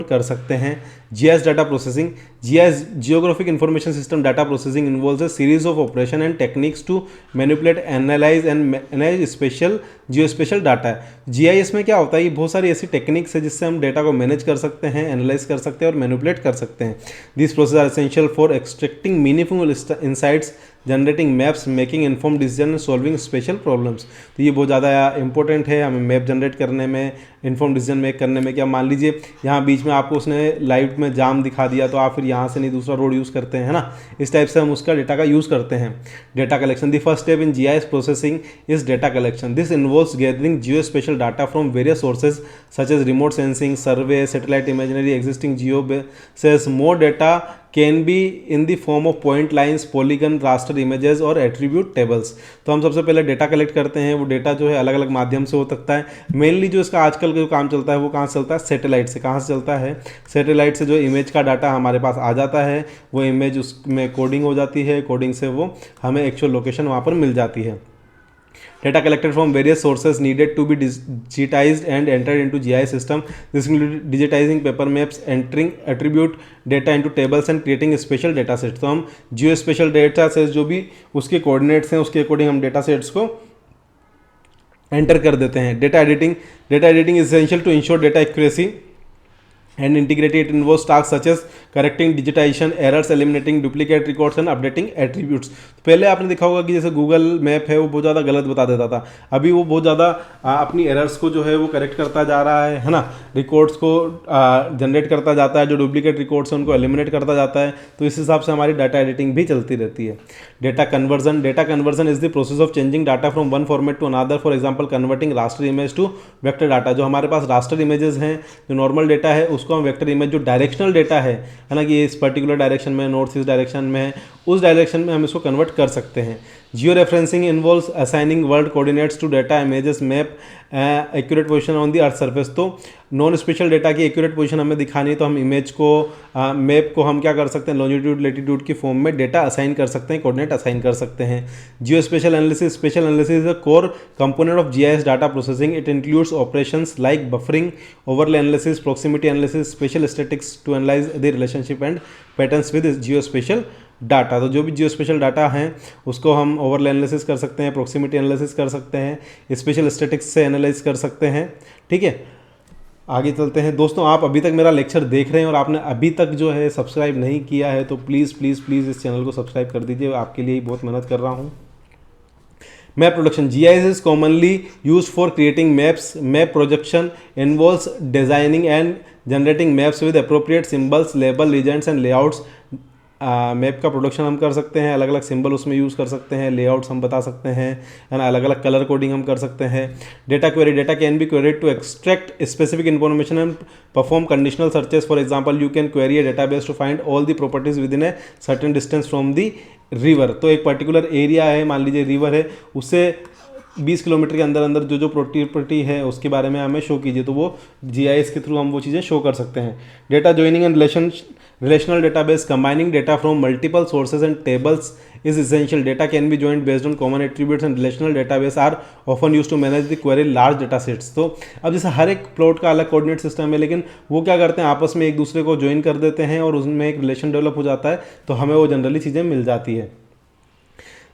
कर सकते हैं। GIS data processing, GIS geographic information system data processing involves a series of operation and techniques to manipulate, analyse and manage spatial geospatial data. GIS में क्या होता है, ये बहुत सारी ऐसी टेक्निक्स है जिससे हम डेटा को मैनेज कर सकते हैं, एनालाइज कर सकते हैं और मैनिपुलेट कर सकते हैं। This process are essential for extracting meaningful insights, generating maps, making inform decision and solving spatial problems. तो ये बहुत ज़्यादा इंपॉर्टेंट है हमें मैप जनरेट करने में, इन्फॉर्म डिसीजन मेक करने में। क्या मान लीजिए यहाँ बीच में आपको उसने लाइव में जाम दिखा दिया तो आप फिर यहाँ से नहीं दूसरा रोड यूज़ करते हैं, है ना। इस टाइप से हम उसका डेटा का यूज़ करते हैं। Data collection, the first step in GIS processing is data collection. This involves gathering geospatial data from various sources such as remote sensing, survey, satellite imagery, existing geo bases. More data can be in the form of point lines, polygon, raster images और attribute tables. तो हम सबसे पहले data collect करते हैं। वो data जो है अलग अलग माध्यम से हो सकता है। मेनली जो इसका आजकल का जो काम चलता है वो कहाँ से चलता है, सैटेलाइट से। कहाँ से चलता है, सैटेलाइट से। जो इमेज का डाटा हमारे पास आ जाता है, वो इमेज उसमें कोडिंग हो जाती है, कोडिंग से वो हमें एक्चुअल लोकेशन वहाँ पर मिल जाती है। Data collected from various sources needed to be digitized and entered into GIS system. This includes digitizing paper maps, entering attribute data into tables and creating special data sets. तो हम जियो special data sets जो भी उसके coordinates हैं उसके according हम data sets को enter कर देते हैं। Data editing, data editing is essential to ensure data accuracy and integrate. It involves tasks such as correcting digitization errors, eliminating duplicate records and updating attributes. पहले आपने देखा होगा कि जैसे गूगल मैप है वो बहुत ज़्यादा गलत बता देता था, अभी वो बहुत ज़्यादा अपनी एरर्स को जो है वो करेक्ट करता जा रहा है ना। रिकॉर्ड्स को जनरेट करता जाता है, जो डुप्लीकेट रिकॉर्ड्स हैं उनको एलिमिनेट करता जाता है। तो इस हिसाब से हमारी डाटा एडिटिंग भी चलती रहती है। Data conversion, data conversion is the process of changing data from one format to another. For example converting raster image to vector data. जो हमारे पास रास्टर इमेजेस हैं, जो नॉर्मल डेटा है उसको हम वेक्टर इमेज, जो डायरेक्शनल डेटा है ना, कि इस पर्टिकुलर डायरेक्शन में, नॉर्थ ईस्ट डायरेक्शन में है, उस डायरेक्शन में हम इसको कन्वर्ट कर सकते हैं। Geo referencing involves assigning world coordinates to data images map accurate position on the earth surface. तो नॉन स्पेशल डेटा की एक्यूरेट पोजीशन हमें दिखानी है तो हम इमेज को, मैप को हम क्या कर सकते हैं, लॉन्जिट्यूड लैटिट्यूड की फॉर्म में डेटा असाइन कर सकते हैं, कोऑर्डिनेट असाइन कर सकते हैं। Geospatial analysis, spatial analysis is a core component of GIS data processing. It includes operations like buffering, overlay analysis, proximity analysis, spatial statics to analyse the relationship and patterns with geospatial data. तो जो भी जियो special data हैं उसको हम overlay analysis कर सकते हैं, proximity analysis कर सकते हैं, स्पेशल स्टैटिक्स से एनालाइज कर सकते हैं। ठीक है, आगे चलते हैं। दोस्तों, आप अभी तक मेरा लेक्चर देख रहे हैं और आपने अभी तक जो है सब्सक्राइब नहीं किया है तो प्लीज़ प्लीज़ प्लीज़ इस चैनल को सब्सक्राइब कर दीजिए। आपके लिए ही बहुत मेहनत कर रहा हूँ। Map production, GIS is commonly use for creating maps. Map projection involves designing and generating maps with appropriate symbols, label, legends and layouts. Map का प्रोडक्शन हम कर सकते हैं, अलग अलग सिंबल उसमें यूज़ कर सकते हैं, लेआउट्स हम बता सकते हैं, है ना, अलग अलग कलर कोडिंग हम कर सकते हैं। Data query, data can be queried to extract specific information and perform conditional searches. For example you can query a database to find all the properties within a certain distance from the river. तो एक particular area है, मान लीजिए river है, उससे 20 kilometre के अंदर अंदर जो जो प्रॉपर्टी है उसके बारे में हमें शो कीजिए, तो वो जीआईएस के थ्रू हम वो चीज़ें शो कर सकते हैं। Data joining and relational database, combining data from multiple sources and tables is essential. Data can be joined based on common attributes and relational database are often used to manage the query large data sets. तो अब जैसे हर एक plot का अलग coordinate system है, लेकिन वो क्या करते हैं, आपस में एक दूसरे को ज्वाइन कर देते हैं और उसमें एक रिलेशन डेवलप हो जाता है, तो हमें वो जनरली चीज़ें मिल जाती है।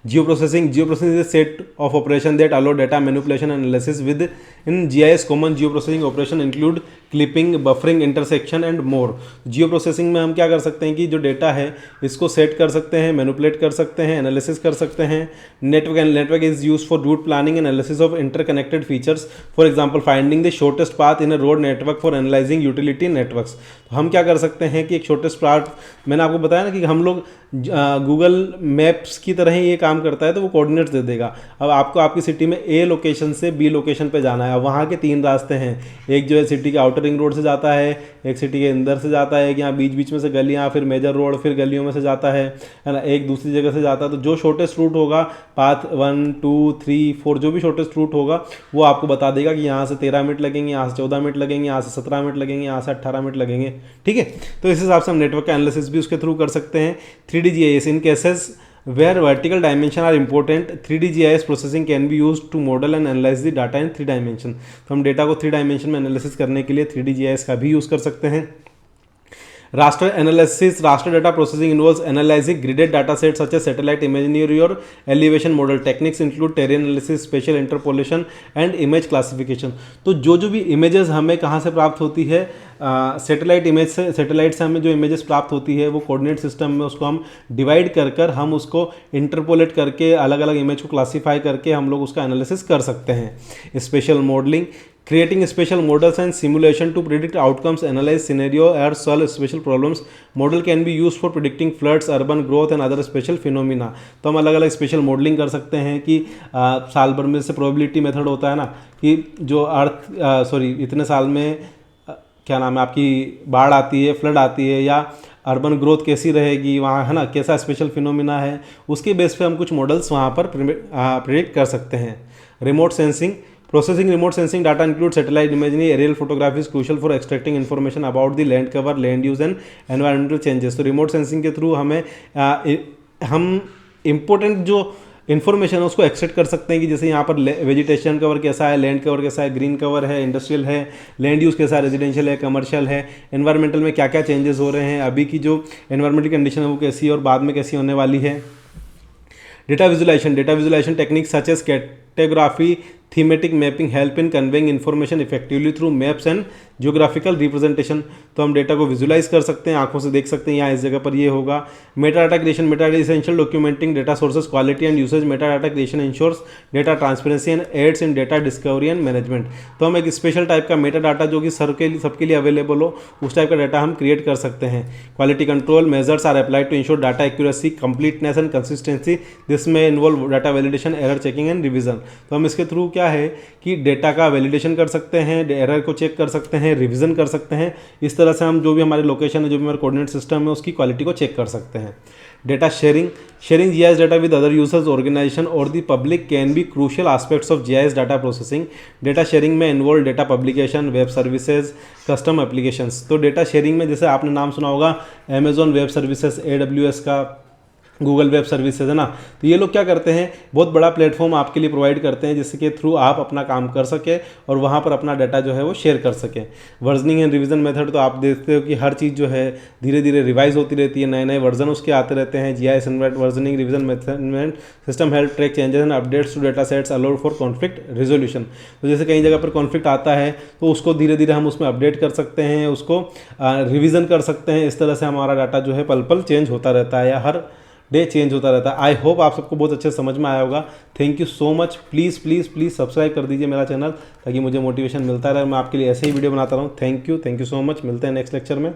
Geoprocessing is a set of operation that allow data manipulation and analysis with in GIS. Common geoprocessing operation include clipping, buffering, intersection and more. Geoprocessing में हम क्या कर सकते हैं कि जो डेटा है इसको सेट कर सकते हैं, मैनिपुलेट कर सकते हैं, एनालिसिस कर सकते हैं। Network is use for route planning and analysis of interconnected features. For example finding the shortest path in a road network for analysing utility networks. तो हम क्या कर सकते हैं कि एक शॉर्टेस्ट पाथ, मैंने आपको बताया ना कि हम लोग गूगल मैप्स की तरह ही ये काम करता है, तो वो कोऑर्डिनेट्स दे देगा। अब आपको आपकी सिटी में ए लोकेशन से बी लोकेशन पे जाना है। अब वहाँ के 3 रास्ते हैं, एक जो है सिटी के आउटर रिंग रोड से जाता है, एक सिटी के अंदर से जाता है, कि यहाँ बीच बीच में से गलियाँ, फिर मेजर रोड, फिर गलियों में से जाता है ना, एक दूसरी जगह से जाता है। तो जो शॉर्टेस्ट रूट होगा, पाथ 1 2 3 4 जो भी शॉर्टेस्ट रूट होगा वो आपको बता देगा कि यहाँ से 13 मिनट लगेंगे, यहाँ से 14 मिनट लगेंगे, यहाँ से 17 मिनट लगेंगे, यहाँ से 18 मिनट लगेंगे। ठीक है, तो इस हिसाब से हम नेटवर्क का एनालिसिस भी उसके थ्रू कर सकते हैं। 3D GIS in cases where vertical dimension are important, 3D GIS processing can be used to model and analyze the data in 3 dimension। तो हम डेटा को 3 डायमेंशन में एनालिसिस करने के लिए 3D GIS का भी यूज़ कर सकते हैं। Raster analysis, raster data processing involves analyzing gridded data sets such as satellite imagery or elevation model. Techniques include terrain analysis, spatial interpolation and image classification. तो जो भी images हमें कहाँ से प्राप्त होती है, सैटेलाइट इमेज से, सैटेलाइट से हमें जो इमेजेस प्राप्त होती है वो कोऑर्डिनेट सिस्टम में उसको हम डिवाइड कर हम उसको इंटरपोलेट करके अलग अलग इमेज को क्लासीफाई करके हम लोग उसका एनालिसिस कर सकते हैं. Special modelling, creating special models and simulation to predict outcomes, analyze scenario or solve special problems. Model can be used for predicting floods, urban growth and other special phenomena. तो हम अलग अलग स्पेशल मॉडलिंग कर सकते हैं कि साल भर में से प्रोबेबिलिटी मेथड होता है ना कि जो इतने साल में क्या नाम है आपकी बाढ़ आती है, फ्लड आती है या अर्बन ग्रोथ कैसी रहेगी वहाँ, है ना, कैसा स्पेशल फिनोमिना है, उसके बेस पे हम कुछ मॉडल्स वहाँ पर प्रिडिक्ट कर सकते हैं. Remote sensing, processing remote sensing data includes satellite imagery, aerial photography is crucial for extracting information about the land cover, land use and environmental changes. तो रिमोट सेंसिंग के थ्रू हमें हम इम्पोर्टेंट जो इन्फॉर्मेशन है उसको एक्सट्रैक्ट कर सकते हैं कि जैसे यहाँ पर वेजिटेशन कवर कैसा है, लैंड कवर कैसा है, ग्रीन कवर है, इंडस्ट्रियल है, लैंड यूज़ कैसा है, रेजिडेंशियल है, कमर्शियल है, एनवायरमेंटल में क्या क्या चेंजेस हो रहे हैं, अभी की जो एनवायरमेंटल कंडीशन है वो कैसी है और बाद में कैसी होने वाली है. Data visualisation techniques such as cartography, thematic mapping help in conveying information effectively through maps and geographical representation. तो हम डेटा को विजुलाइज कर सकते हैं, आंखों से देख सकते हैं यहाँ इस जगह पर ये होगा. Metadata creation, metadata essential documenting data sources quality and usage. Metadata creation ensures data transparency and aids in data discovery and management. तो हम एक स्पेशल टाइप का मेटा डाटा जो कि सबके लिए अवेलेबल हो उस टाइप का डाटा हम क्रिएट कर सकते हैं. Quality control measures are applied to ensure data accuracy, completeness and consistency. This में involve data validation, error checking and revision. तो हम इसके थ्रू क्या है कि डेटा का वैलिडेशन कर सकते हैं, एरर को चेक कर सकते हैं, रिवीजन कर सकते हैं. इस तरह से हम जो भी हमारे लोकेशन है, जो भी हमारे कोऑर्डिनेट सिस्टम है उसकी क्वालिटी को चेक कर सकते हैं. Data sharing GIS data with other users, organisation और the public can be crucial aspects of GIS data processing. Data sharing में involve data publication, web services, custom applications. तो data sharing में जैसे आपने नाम सुना होगा अमेजॉन वेब सर्विसेज, AWS का, गूगल वेब सर्विसेज है ना. तो ये लोग क्या करते हैं, बहुत बड़ा प्लेटफॉर्म आपके लिए प्रोवाइड करते हैं जिसके थ्रू आप अपना काम कर सके और वहाँ पर अपना डाटा जो है वो शेयर कर सकें. वर्जनिंग एंड रिवीजन मेथड, तो आप देखते हो कि हर चीज़ जो है धीरे धीरे रिवाइज होती रहती है, नए नए वर्जन उसके आते रहते हैं. GIS versioning revision method system help track changes and updates to data sets allowed for conflict resolution. तो जैसे कई जगह पर कॉन्फ्लिक्ट आता है तो उसको धीरे धीरे हम उसमें अपडेट कर सकते हैं, उसको रिवीजन कर सकते हैं. इस तरह से हमारा डाटा जो है पल पल चेंज होता रहता है या हर डे चेंज होता रहता है. आई होप आप सबको बहुत अच्छे समझ में आया होगा. Thank you so much. Please please please subscribe कर दीजिए मेरा चैनल ताकि मुझे मोटिवेशन मिलता रहे. मैं आपके लिए ऐसे ही वीडियो बनाता रहूँ. Thank you so much. मिलते हैं नेक्स्ट लेक्चर में.